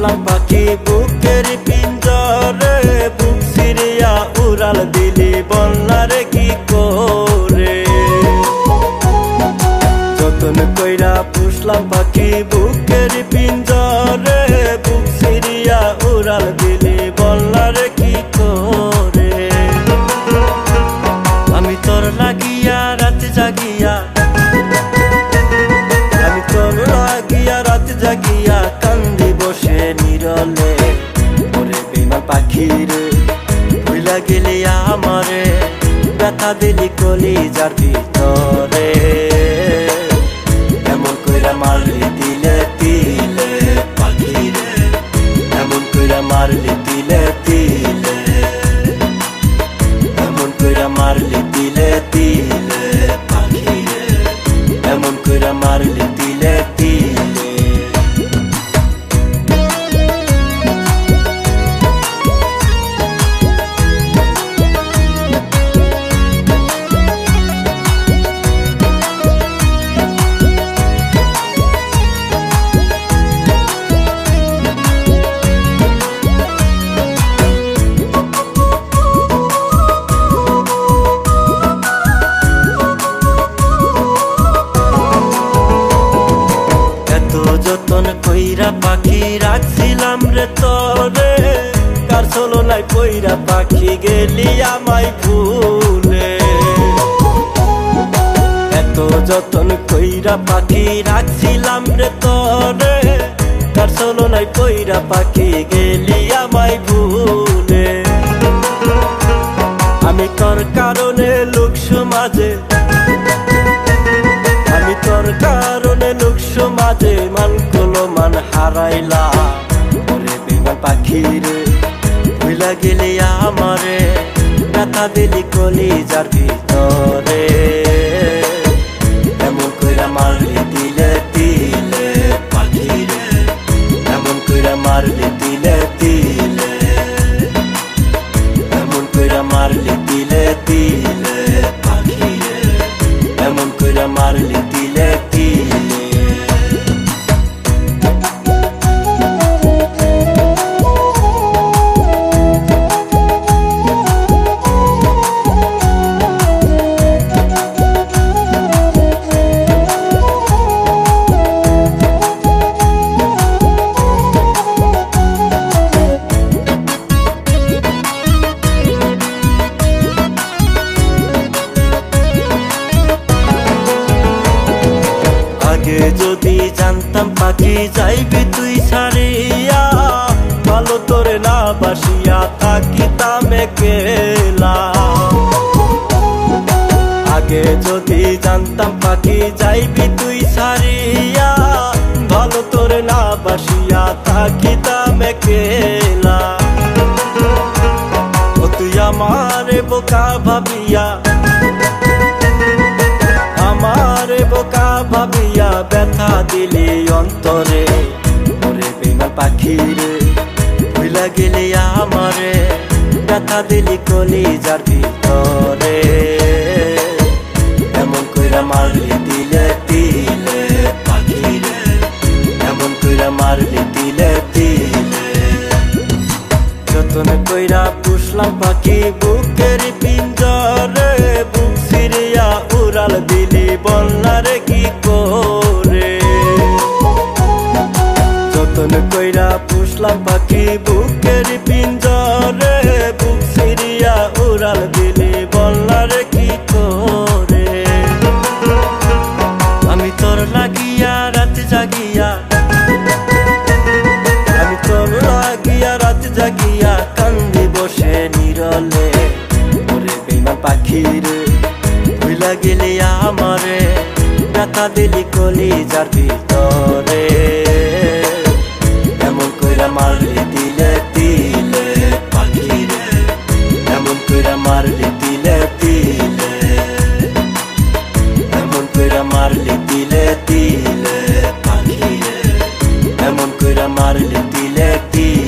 পুষলাম পাখি বুকের পিঞ্জরে, বুক সিরিয়া উড়াল দিলি বলনারে কি করে। যতন কইরা পুষলাম পাখি বুকের পিঞ্জরে, বুক সিরিয়া উড়াল দিলি বলনারে কি করে। আমি তোর লাগিয়া রাত জাগিয়া, আমি তোর লাগিয়া রাত জাগিয়া কান্দি বসে নিরলে। ওরে বেঈমান পাখি রে ভুইলা গেলি আমারে, ব্যথা দিলি কলিজার ভিতরে। এমন কইরা মারলি তিলে তিলে পাখি রে, এমন কইরা মারলি তিলে তিলে, এমন কইরা মারলি তিলে তিলে পাখি রে, এমন কইরা মারলি তিলে তিলে। যতন কইরা পাখি রাখছিলাম রে তোরে, কার চলো নাই কইরা পাখি গেলি আমায় ভুলে। এত যতন কইরা পাখি রাখছিলাম রে তোরে, কার চলো নাই কইরা পাখি গেলি আমায় ভুলে। আমি তোর কারণে লোক সমাজে, আমি তোর কারণে লোক সমাজে মান কলো মান হারাইলাম। ওরে বেঈমান পাখি রে ভুইলা গেলি আমারে, ব্যথা দিলি কলিজার ভিতরে। এমন কইরা মারলি তিলে তিলে পাখি রে, এমন কইরা মারলি তিলে তিলে, এমন কইরা মারলি তিলে তিলে পাখি রে, এমন কইরা মারলি তিলে তিলে। আগে যদি জানতাম পাখি যাইবি তুই ছাড়িয়া, ভালো তোরে না বাসিয়া থাকিতাম একলা। আগে যদি জানতাম পাখি যাইবি তুই ছাড়িয়া, ভালো তোরে না বাসিয়া থাকিতাম একলা। ও তুই আমারে বোকা ভাবিয়া, আমারে বোকা ভাবিয়া ব্যথা দিলি অন্তরে। ওরে বেঈমান পাখি রে ভুইলা গেলি আমারে, ব্যথা দিলি কলিজার ভিতরে। এমন কইরা মারলি তিলে তিলে পাখি রে, এমন কইরা মারলি তিলে তিলে। যতন কইরা পুষলাম পাখি বুকের পিঞ্জরে, বুক সিরিয়া উড়াল দিলি বলনারে কি করে। যতন কইরা পুষলাম পাখি বুকের পিঞ্জরে, বুক সিরিয়া উড়াল দিলি বলনারে কি করে। আমি তোর লাগিয়া রাত জাগিয়া, আমি তোর লাগিয়া রাত জাগিয়া কান্দি বসে নিরলে। ওরে বেঈমান পাখি রে ভুইলা গেলি আমারে, ব্যথা দিলি কলিজার ভিতরে। এমন কইরা মারলি তিলে তিলে পাখি রে, এমন কইরা মারলি তিলে তিলে, এমন কইরা মারলি তিলে তিলে পাখি রে, এমন কইরা মারলি তিলে তিলে।